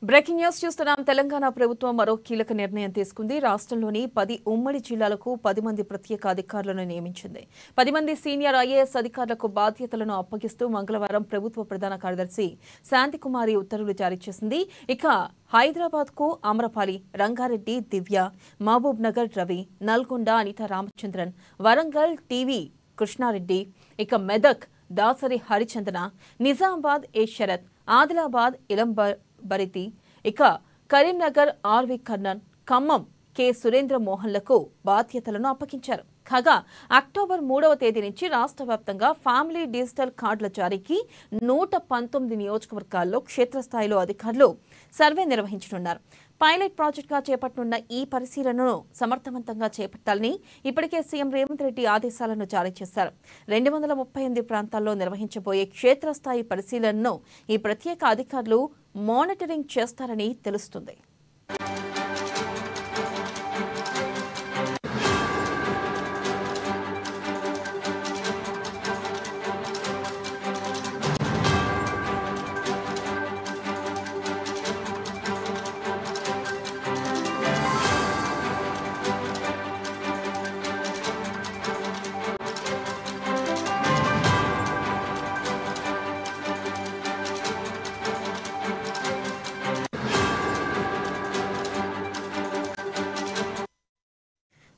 Breaking news చూస్తున్నాం. తెలంగాణ ప్రభుత్వం మరో కీలక నిర్ణయం తీసుకుంది. రాష్ట్రంలోని 10 ఉమ్మడి జిల్లాలకు 10 మంది ప్రత్యేక అధికారులను నియమించింది. 10 మంది సీనియర్ ఐఏఎస్ అధికారులకు బాధ్యతలను అప్పగిస్తూ మంగళవారం ప్రభుత్వ ప్రధాన కార్యదర్శి శాంతికుమారి ఉత్తర్వులు జారీ చేసింది. ఇక హైదరాబాద్ కు ఆమ్రపాలి, రంగారెడ్డి దివ్య, మహబూబ్ నగర్ రవి, నల్గొండ అనితా రామచంద్రన్, వరంగల్ టీవీ కృష్ణారెడ్డి, ఇక మెదక్ దాసరి హరిచందన, నిజామాబాద్ ఏ శరత్, ఆదిలాబాద్ ఇలంబరితి, ఇక కరీంనగర్ ఆర్వి కర్ణన్, ఖమ్మం కె సురేంద్ర మోహన్లకు బాధ్యతలను అప్పగించారు. కాగా అక్టోబర్ 3వ తేదీ నుంచి రాష్ట్ర వ్యాప్తంగా ఫ్యామిలీ డిజిటల్ కార్డుల జారీకి 119 నియోజకవర్గాల్లో క్షేత్రస్థాయిలో అధికారులు సర్వే నిర్వహించనున్నారు. పైలట్ ప్రాజెక్టుగా చేపట్టనున్న ఈ పరిశీలనను సమర్థవంతంగా చేపట్టాలని ఇప్పటికే సీఎం రేవంత్ రెడ్డి ఆదేశాలను జారీ చేశారు. 238 ప్రాంతాల్లో నిర్వహించబోయే క్షేత్రస్థాయి పరిశీలనను ఈ ప్రత్యేక అధికారులు మానిటరింగ్ చేస్తారని తెలుస్తుంది.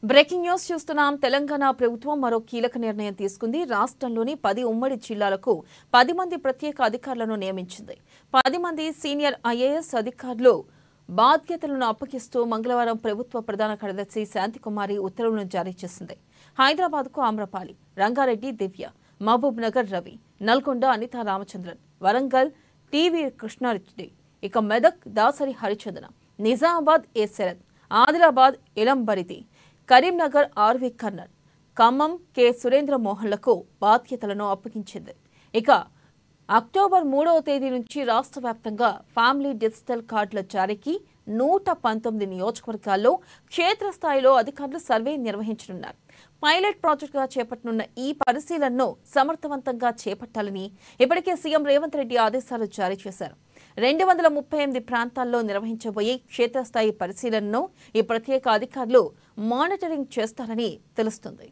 బ్రేకింగ్ న్యూస్ చూస్తున్నాం. తెలంగాణ ప్రభుత్వం మరో కీలక నిర్ణయం తీసుకుంది. రాష్ట్రంలోని 10 ఉమ్మడి జిల్లాలకు 10 మంది ప్రత్యేక అధికారులను నియమించింది. 10 మంది సీనియర్ ఐఏఎస్ అధికారులు బాధ్యతలను అప్పగిస్తూ మంగళవారం ప్రభుత్వ ప్రధాన కార్యదర్శి శాంతికుమారి ఉత్తర్వులను జారీ చేసింది. హైదరాబాద్ కు ఆమ్రపాలి, రంగారెడ్డి దివ్య, మహబూబ్ నగర్ రవి, నల్గొండ అనితా రామచంద్రన్, వరంగల్ టీవీ కృష్ణారెడ్డి, ఇక మెదక్ దాసరి హరిచందన, నిజామాబాద్ ఏ శరత్, ఆదిలాబాద్ ఇలంబరితి, కరీంనగర్ ఆర్వి కర్ణన్, ఖమ్మం కె సురేంద్ర మోహన్లకు బాధ్యతలను అప్పగించింది. ఇక అక్టోబర్ 3వ తేదీ నుంచి రాష్ట్ర వ్యాప్తంగా ఫ్యామిలీ డిజిటల్ కార్డుల జారీకి 119 నియోజకవర్గాల్లో క్షేత్రస్థాయిలో అధికారులు సర్వే నిర్వహించనున్నారు. పైలట్ ప్రాజెక్టుగా చేపట్టనున్న ఈ పరిశీలనను సమర్థవంతంగా చేపట్టాలని ఇప్పటికే సీఎం రేవంత్ రెడ్డి ఆదేశాలు జారీ చేశారు. 238 ప్రాంతాల్లో నిర్వహించబోయే క్షేత్రస్థాయి పరిశీలనను ఈ ప్రత్యేక అధికారులు మానిటరింగ్ చేస్తారని తెలుస్తుంది.